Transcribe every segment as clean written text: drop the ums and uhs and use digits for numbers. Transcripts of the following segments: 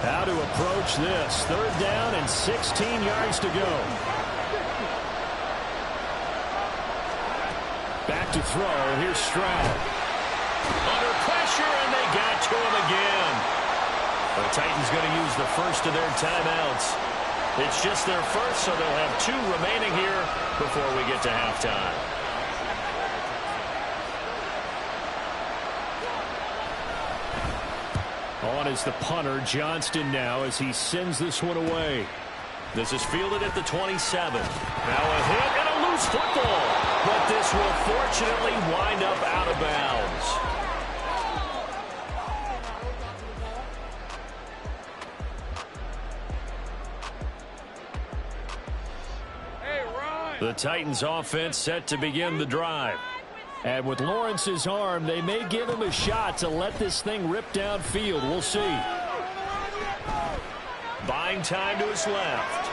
How to approach this. 3rd down and 16 yards to go. Back to throw. Here's Stroud. Under pressure, and they got to him again. The Titans going to use the first of their timeouts. It's just their first, so they'll have 2 remaining here before we get to halftime. On is the punter, Johnston, now as he sends this one away. This is fielded at the 27. Now a hit and a loose football. But this will fortunately wind up out of bounds. The Titans offense set to begin the drive. And with Lawrence's arm, they may give him a shot to let this thing rip downfield. We'll see. Buying time to his left.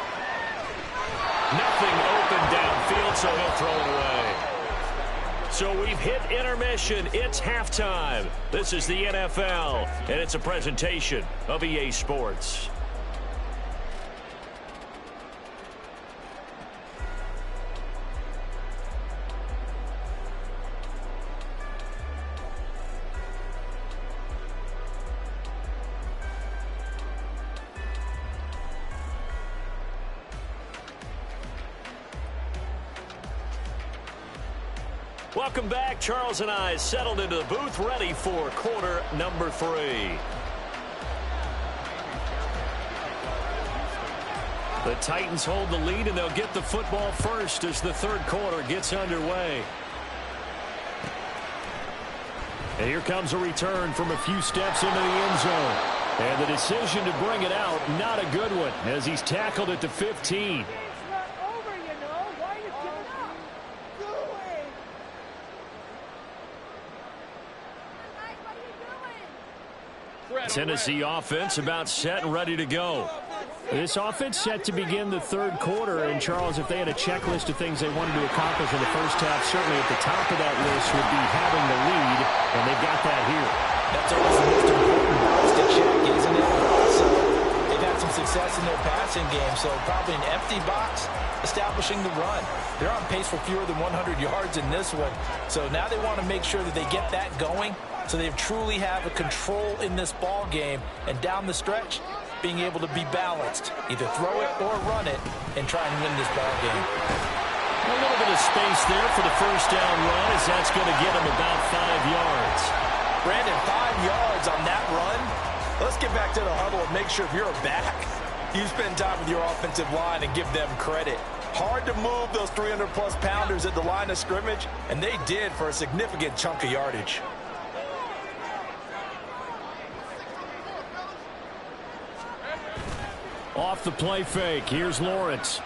Nothing open downfield, so he'll throw it away. So we've hit intermission. It's halftime. This is the NFL, and it's a presentation of EA Sports. Welcome back. Charles and I settled into the booth, ready for quarter number 3. The Titans hold the lead, and they'll get the football first as the 3rd quarter gets underway. And here comes a return from a few steps into the end zone. And the decision to bring it out, not a good one, as he's tackled at the 15. Tennessee offense about set and ready to go. This offense set to begin the 3rd quarter. And, Charles, if they had a checklist of things they wanted to accomplish in the first half, certainly at the top of that list would be having the lead, and they've got that here. That's always the most important box to check, isn't it? So they've had some success in their passing game, so probably an empty box establishing the run. They're on pace for fewer than 100 yards in this one, so now they want to make sure that they get that going, so they truly have a control in this ball game, and down the stretch, being able to be balanced, either throw it or run it, and try and win this ball game. A little bit of space there for the first down run, as that's going to get him about 5 yards. Brandon, 5 yards on that run. Let's get back to the huddle and make sure if you're a back, you spend time with your offensive line and give them credit. Hard to move those 300-plus pounders at the line of scrimmage, and they did for a significant chunk of yardage. Off the play fake, here's Lawrence.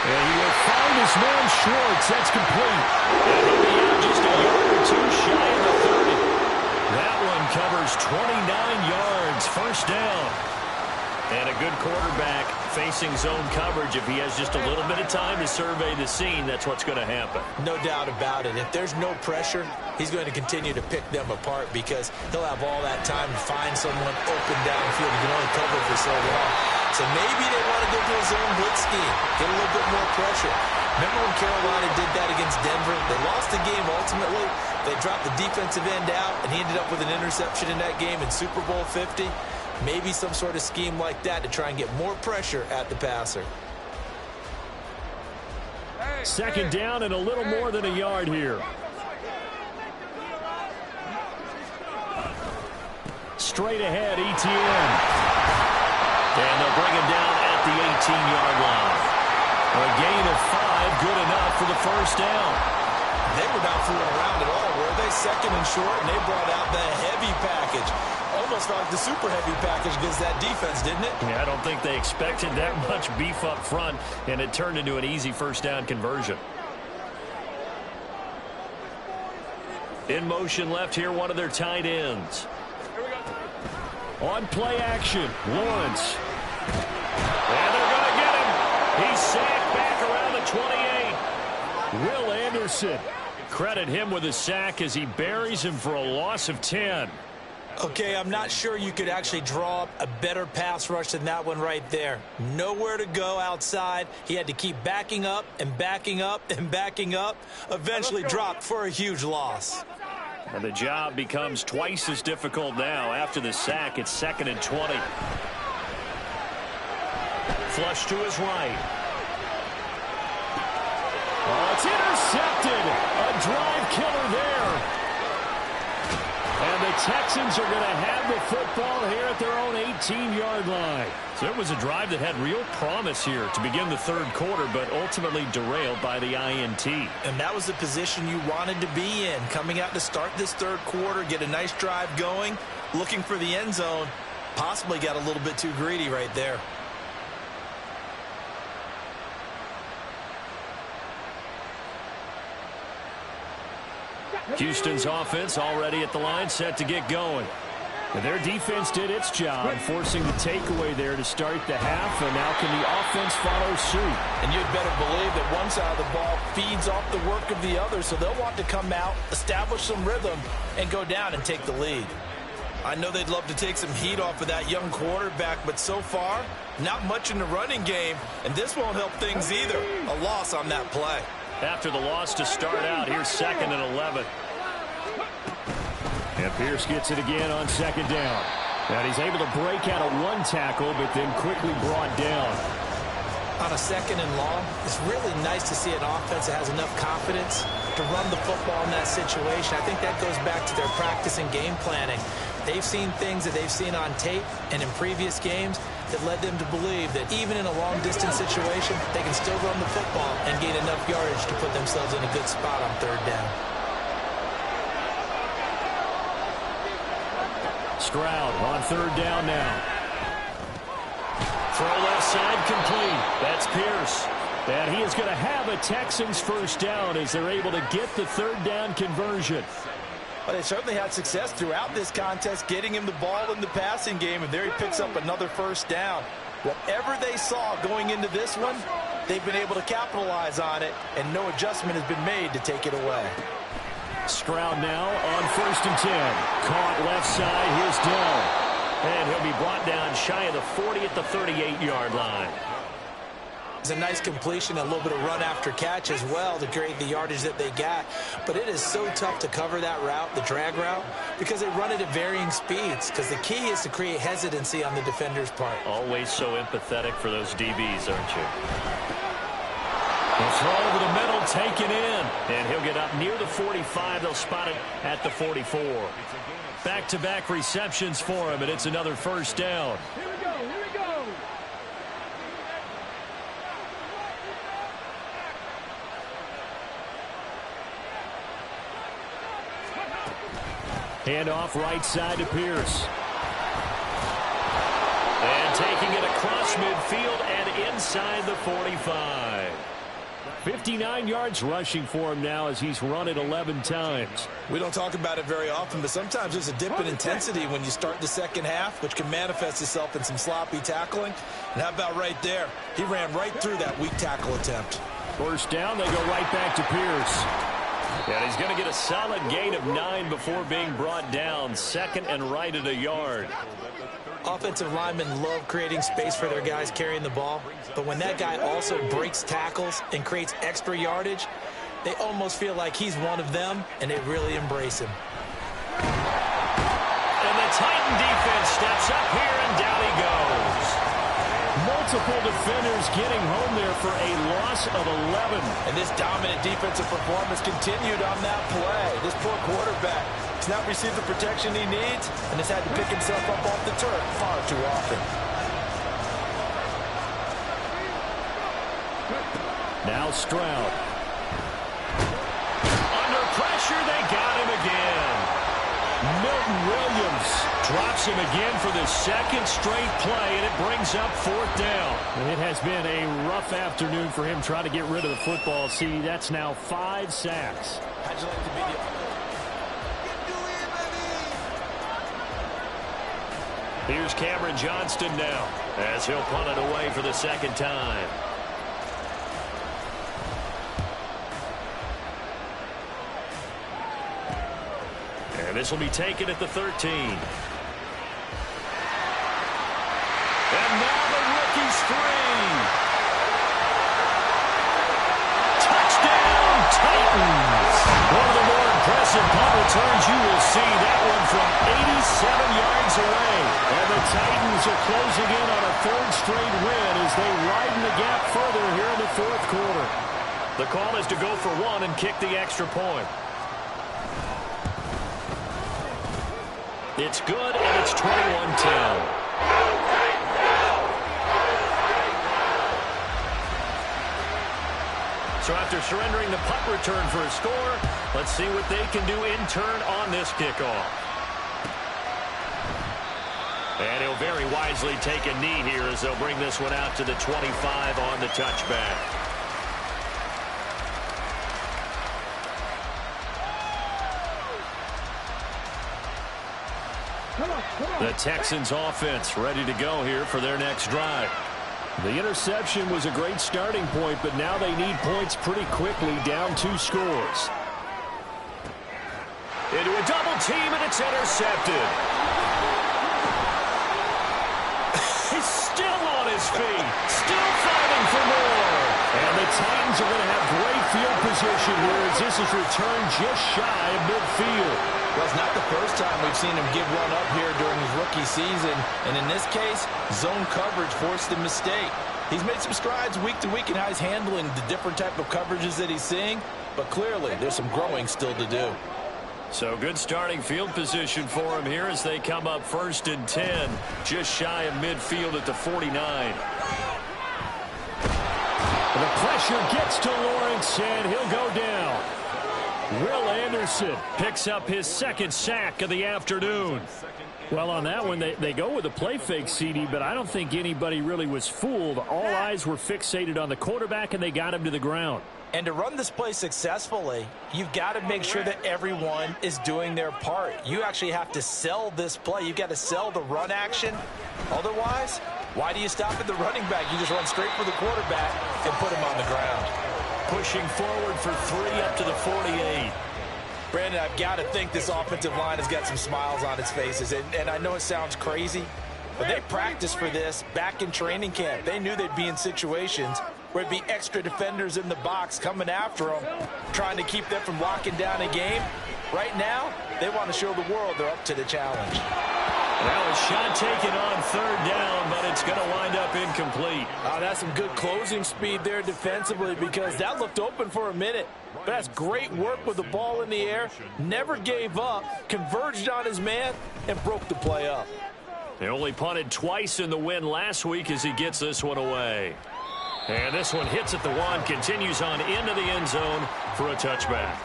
And he will find his man Schwartz. That's complete. And he'll be out just a yard or 2 shy of the 30. That one covers 29 yards. First down. And a good quarterback facing zone coverage. If he has just a little bit of time to survey the scene, that's what's going to happen. No doubt about it. If there's no pressure, he's going to continue to pick them apart because he'll have all that time to find someone open downfield. He can only cover for so long. So maybe they want to go to a zone blitz scheme, get a little bit more pressure. Remember when Carolina did that against Denver? They lost the game ultimately. They dropped the defensive end out, and he ended up with an interception in that game in Super Bowl 50. Maybe some sort of scheme like that to try and get more pressure at the passer. Second down and a little more than a yard here. Straight ahead, ETN. And they'll bring him down at the 18-yard line. A gain of 5, good enough for the first down. They were not fooling around at all, were they? Second and short, and they brought out the heavy package. Almost like the super heavy package against that defense, didn't it? Yeah, I don't think they expected that much beef up front, and it turned into an easy first down conversion. In motion left here, one of their tight ends. On play action, Lawrence. And they're going to get him. He's sacked back around the 28. Will Anderson. Credit him with a sack as he buries him for a loss of 10. Okay, I'm not sure you could actually draw up a better pass rush than that one right there. Nowhere to go outside. He had to keep backing up and backing up and backing up. Eventually dropped for a huge loss. And the job becomes twice as difficult now. After the sack, it's 2nd and 20. Flush to his right. Oh, it's intercepted. A drive killer there. And the Texans are going to have the football here at their own 18-yard line. So it was a drive that had real promise here to begin the third quarter, but ultimately derailed by the INT. And that was the position you wanted to be in. Coming out to start this third quarter, get a nice drive going, looking for the end zone. Possibly got a little bit too greedy right there. Houston's offense already at the line, set to get going. And their defense did its job, forcing the takeaway there to start the half, and now can the offense follow suit? And you'd better believe that one side of the ball feeds off the work of the other, so they'll want to come out, establish some rhythm, and go down and take the lead. I know they'd love to take some heat off of that young quarterback, but so far, not much in the running game, and this won't help things either. A loss on that play. After the loss to start out, here's 2nd and 11. And Pierce gets it again on 2nd down. And he's able to break out of one tackle, but then quickly brought down. On a 2nd and long, it's really nice to see an offense that has enough confidence to run the football in that situation. I think that goes back to their practice and game planning. They've seen things that they've seen on tape and in previous games that led them to believe that even in a long-distance situation, they can still run the football and gain enough yardage to put themselves in a good spot on 3rd down. Stroud on 3rd down now. Throw left side complete. That's Pierce. And he is going to have a Texans 1st down as they're able to get the 3rd down conversion. Well, they certainly had success throughout this contest, getting him the ball in the passing game, and there he picks up another 1st down. Whatever they saw going into this one, they've been able to capitalize on it, and no adjustment has been made to take it away. Stroud now on 1st and 10. Caught left side. Here's Dell. And he'll be brought down shy of the 40 at the 38-yard line. It's a nice completion, a little bit of run after catch as well to create the yardage that they got. But it is so tough to cover that route, the drag route, because they run it at varying speeds. Because the key is to create hesitancy on the defender's part. Always so empathetic for those DBs, aren't you? He'll throw over the middle, taken in. And he'll get up near the 45. They'll spot it at the 44. Back-to-back receptions for him, and it's another 1st down. Here we go, here we go. Handoff right side to Pierce. And taking it across midfield and inside the 45. 59 yards rushing for him now as he's run it 11 times. We don't talk about it very often, but sometimes there's a dip in intensity when you start the second half, which can manifest itself in some sloppy tackling. And how about right there? He ran right through that weak tackle attempt. 1st down, they go right back to Pierce. And he's going to get a solid gain of 9 before being brought down. 2nd and right at a yard. Offensive linemen love creating space for their guys carrying the ball, but when that guy also breaks tackles and creates extra yardage, they almost feel like he's one of them, and they really embrace him. And the Titan defense steps up here, and down he goes. Multiple defenders getting home there for a loss of 11. And this dominant defensive performance continued on that play. This poor quarterback has not received the protection he needs and has had to pick himself up off the turf far too often. Now Stroud. Under pressure, they got him again. Milton Williams drops him again for the 2nd straight play, and it brings up 4th down. And it has been a rough afternoon for him trying to get rid of the football. See, that's now 5 sacks. How'd you like to be the... Here's Cameron Johnston now as he'll punt it away for the 2nd time. And this will be taken at the 13. And now the rookie's free. Touchdown, Titans. One of the more impressive punt returns you will see. That one from 87 yards away. And the Titans are closing in on a third straight win as they widen the gap further here in the fourth quarter. The call is to go for one and kick the extra point. It's good, and it's 21-10. So after surrendering the punt return for a score, let's see what they can do in turn on this kickoff. And he'll very wisely take a knee here as they'll bring this one out to the 25 on the touchback. The Texans offense ready to go here for their next drive. The interception was a great starting point, but now they need points pretty quickly, down 2 scores. Into a double team, and it's intercepted. He's still on his feet, still fighting for more. And the Titans are going to have great field position here as this is returned just shy of midfield. Well, it's not the first time we've seen him give one up here during his rookie season. And in this case, zone coverage forced a mistake. He's made some strides week to week in how he's handling the different type of coverages that he's seeing. But clearly, there's some growing still to do. So good starting field position for him here as they come up 1st and 10. Just shy of midfield at the 49. The pressure gets to Lawrence, and he'll go down. Will Anderson picks up his 2nd sack of the afternoon. Well, on that one, they go with a play fake, CD, but I don't think anybody really was fooled. All eyes were fixated on the quarterback, and they got him to the ground. And to run this play successfully, you've got to make sure that everyone is doing their part. You actually have to sell this play. You've got to sell the run action. Otherwise, why do you stop at the running back? You just run straight for the quarterback and put him on the ground. Pushing forward for 3 up to the 48. Brandon, I've got to think this offensive line has got some smiles on its faces. And I know it sounds crazy, but they practiced for this back in training camp. They knew they'd be in situations where it'd be extra defenders in the box coming after them, trying to keep them from locking down a game. Right now, they want to show the world they're up to the challenge. Well, a shot taken on 3rd down, but it's going to wind up incomplete. That's some good closing speed there defensively because that looked open for a minute. But that's great work with the ball in the air. Never gave up, converged on his man, and broke the play up. They only punted twice in the win last week as he gets this one away. And this one hits at the 1, continues on into the end zone for a touchback.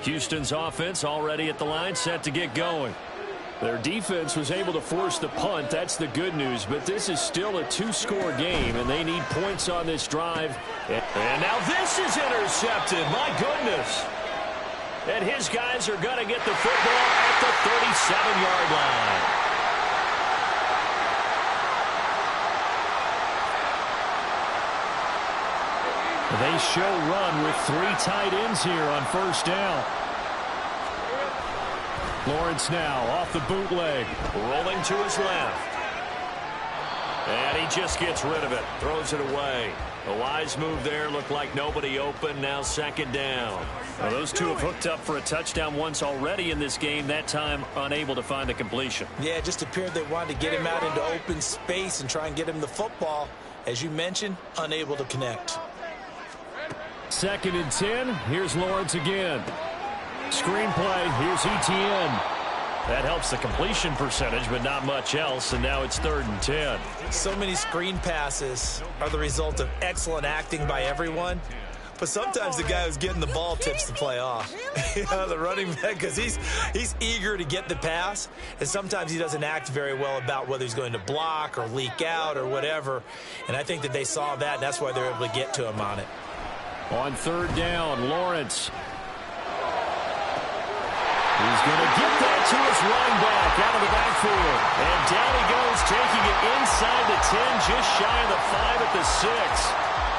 Houston's offense already at the line, set to get going. Their defense was able to force the punt. That's the good news. But this is still a 2-score game, and they need points on this drive. And now this is intercepted. My goodness. And his guys are going to get the football at the 37-yard line. They show run with 3 tight ends here on 1st down. Lawrence now off the bootleg, rolling to his left. And he just gets rid of it, throws it away. A wise move there, looked like nobody open, now 2nd down. Well, those two have hooked up for a touchdown once already in this game, that time unable to find the completion. Yeah, it just appeared they wanted to get him out into open space and try and get him the football. As you mentioned, unable to connect. 2nd and 10, here's Lawrence again. Screenplay, here's Etienne. That helps the completion percentage, but not much else, and now it's 3rd and 10. So many screen passes are the result of excellent acting by everyone, but sometimes the guy who's getting the ball tips the play off. The running back, because he's eager to get the pass, and sometimes he doesn't act very well about whether he's going to block or leak out or whatever, and I think that they saw that, and that's why they're able to get to him on it. On 3rd down, Lawrence. He's going to get that to his running back out of the backfield. And down he goes, taking it inside the 10, just shy of the 5 at the 6.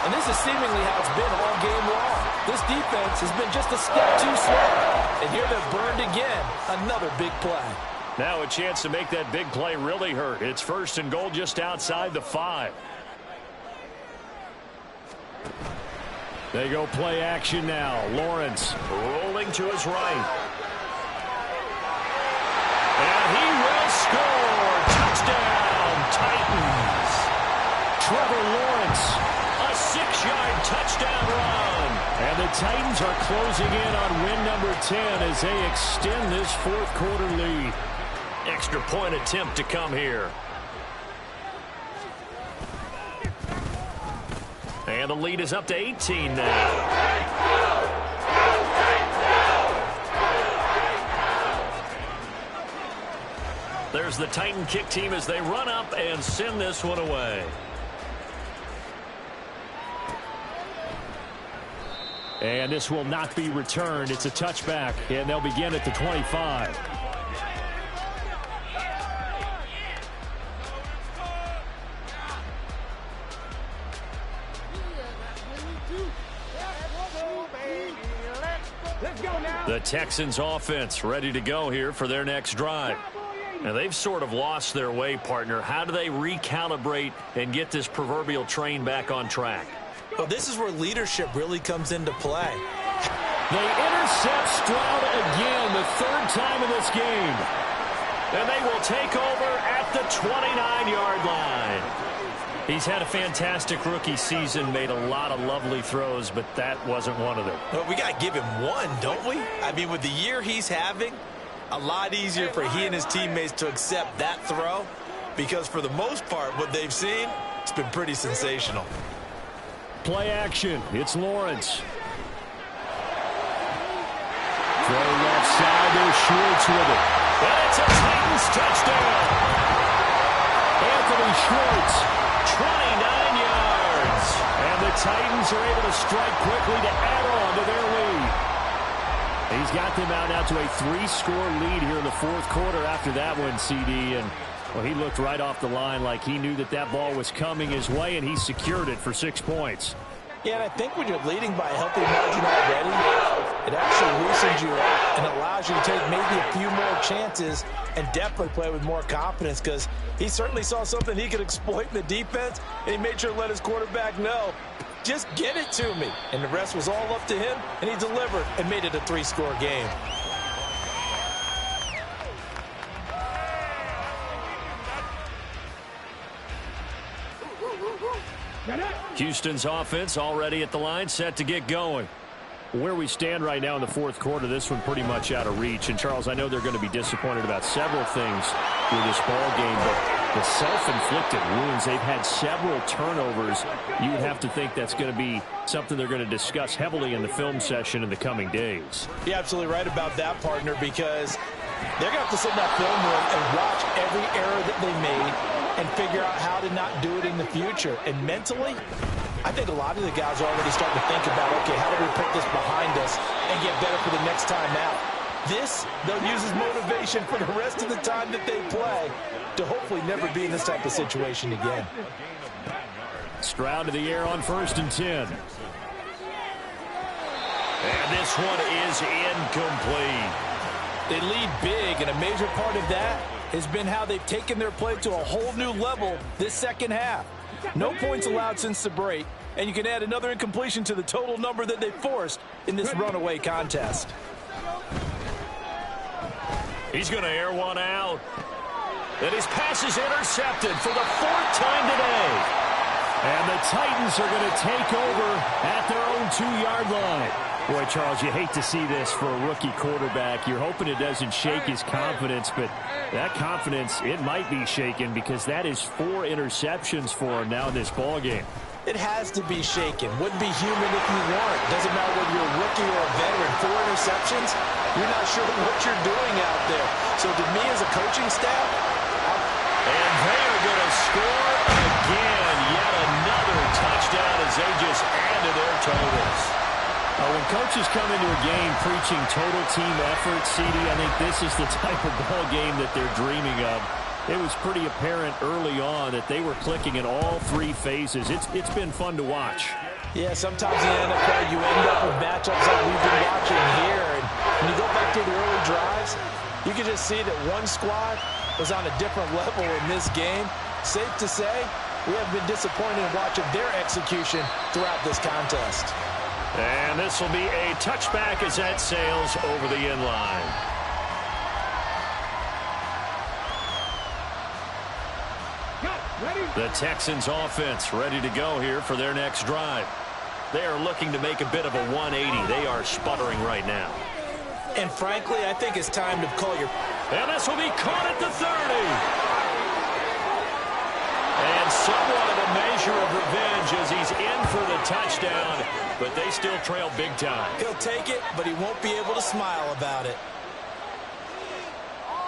And this is seemingly how it's been all game long. This defense has been just a step too slow. And here they're burned again. Another big play. Now a chance to make that big play really hurt. It's 1st and goal just outside the 5. They go play action now. Lawrence rolling to his right. And he will score. Touchdown, Titans. Trevor Lawrence, a 6-yard touchdown run. And the Titans are closing in on win number 10 as they extend this 4th quarter lead. Extra point attempt to come here. And the lead is up to 18 now. There's the Titan kick team as they run up and send this one away. And this will not be returned. It's a touchback, and they'll begin at the 25. The Texans offense ready to go here for their next drive. Now they've sort of lost their way, partner. How do they recalibrate and get this proverbial train back on track? Well, this is where leadership really comes into play. They intercept Stroud again, the 3rd time in this game. And they will take over at the 29-yard line. He's had a fantastic rookie season, made a lot of lovely throws, but that wasn't one of them. Well, we got to give him one, don't we? I mean, with the year he's having, a lot easier for he and his teammates to accept that throw because for the most part, what they've seen, it's been pretty sensational. Play action. It's Lawrence. Throw left side. There's Schwartz with it. And it's a Titans touchdown. Anthony Schwartz, 29 yards. And the Titans are able to strike quickly to add on to their lead. He's got them out now to a 3-score lead here in the 4th quarter after that one, CD. And well, he looked right off the line like he knew that that ball was coming his way, and he secured it for 6 points. Yeah, and I think when you're leading by a healthy margin already, it actually loosens you up and allows you to take maybe a few more chances and definitely play with more confidence because he certainly saw something he could exploit in the defense, and he made sure to let his quarterback know, just get it to me. And the rest was all up to him, and he delivered and made it a 3-score game. Houston's offense already at the line, set to get going. Where we stand right now in the 4th quarter, this one pretty much out of reach. And, Charles, I know they're going to be disappointed about several things with this ball game, but the self-inflicted wounds, they've had several turnovers. You would have to think that's going to be something they're going to discuss heavily in the film session in the coming days. You're absolutely right about that, partner, because they're going to have to sit in that film room and watch every error that they made and figure out how to not do it in the future. And mentally, I think a lot of the guys are already starting to think about, okay, how do we put this behind us and get better for the next time out? This, they'll use as motivation for the rest of the time that they play to hopefully never be in this type of situation again. Stroud to the air on 1st and 10. And this one is incomplete. They lead big, and a major part of that has been how they've taken their play to a whole new level this second half. No points allowed since the break, and you can add another incompletion to the total number that they forced in this runaway contest. He's going to air one out. And his pass is intercepted for the 4th time today. And the Titans are going to take over at their own 2-yard line. Boy, Charles, you hate to see this for a rookie quarterback. You're hoping it doesn't shake his confidence, but that confidence, it might be shaken because that is 4 interceptions for him now in this ball game. It has to be shaken. Wouldn't be human if you weren't. Doesn't matter whether you're a rookie or a veteran. 4 interceptions, you're not sure what you're doing out there. So to me as a coaching staff, and they are going to score again. Yet another touchdown as they just add to their totals. When coaches come into a game preaching total team effort, CD, I think this is the type of ball game that they're dreaming of. It was pretty apparent early on that they were clicking in all three phases. It's been fun to watch. Yeah, sometimes in the NFL you end up with matchups like we've been watching here. And when you go back to the early drives, you can just see that one squad was on a different level in this game. Safe to say, we have been disappointed in watching their execution throughout this contest. And this will be a touchback as that sails over the end line. The Texans offense ready to go here for their next drive. They are looking to make a bit of a 180. They are sputtering right now. And frankly, I think it's time to call your... And this will be caught at the 30. And somewhat of a measure of revenge as he's in for the touchdown, but they still trail big time. He'll take it, but he won't be able to smile about it.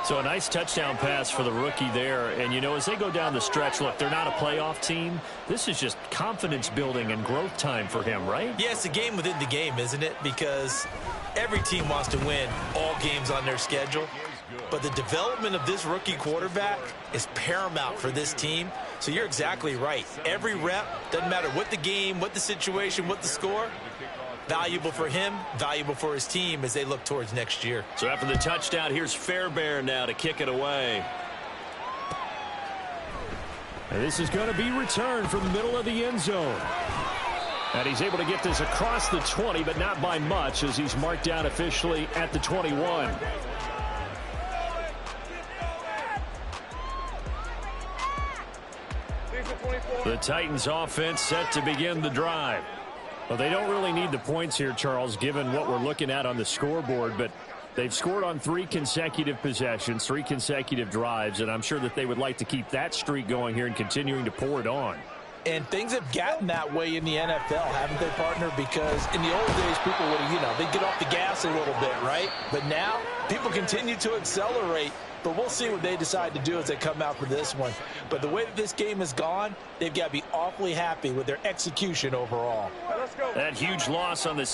So a nice touchdown pass for the rookie there. And, you know, as they go down the stretch, look, they're not a playoff team. This is just confidence building and growth time for him, right? Yeah, it's a game within the game, isn't it? Because every team wants to win all games on their schedule. But the development of this rookie quarterback is paramount for this team. So you're exactly right. Every rep, doesn't matter what the game, what the situation, what the score, valuable for him, valuable for his team as they look towards next year. So after the touchdown, here's Fairbairn now to kick it away. And this is going to be returned from the middle of the end zone. And he's able to get this across the 20, but not by much as he's marked down officially at the 21. The Titans offense set to begin the drive. Well, they don't really need the points here, Charles, given what we're looking at on the scoreboard, but they've scored on 3 consecutive possessions, 3 consecutive drives, and I'm sure that they would like to keep that streak going here and continuing to pour it on. And things have gotten that way in the NFL, haven't they, partner? Because in the old days, people would, they'd get off the gas a little bit, right? But now, people continue to accelerate. But we'll see what they decide to do as they come out for this one. But the way that this game has gone, they've got to be awfully happy with their execution overall. That huge loss on the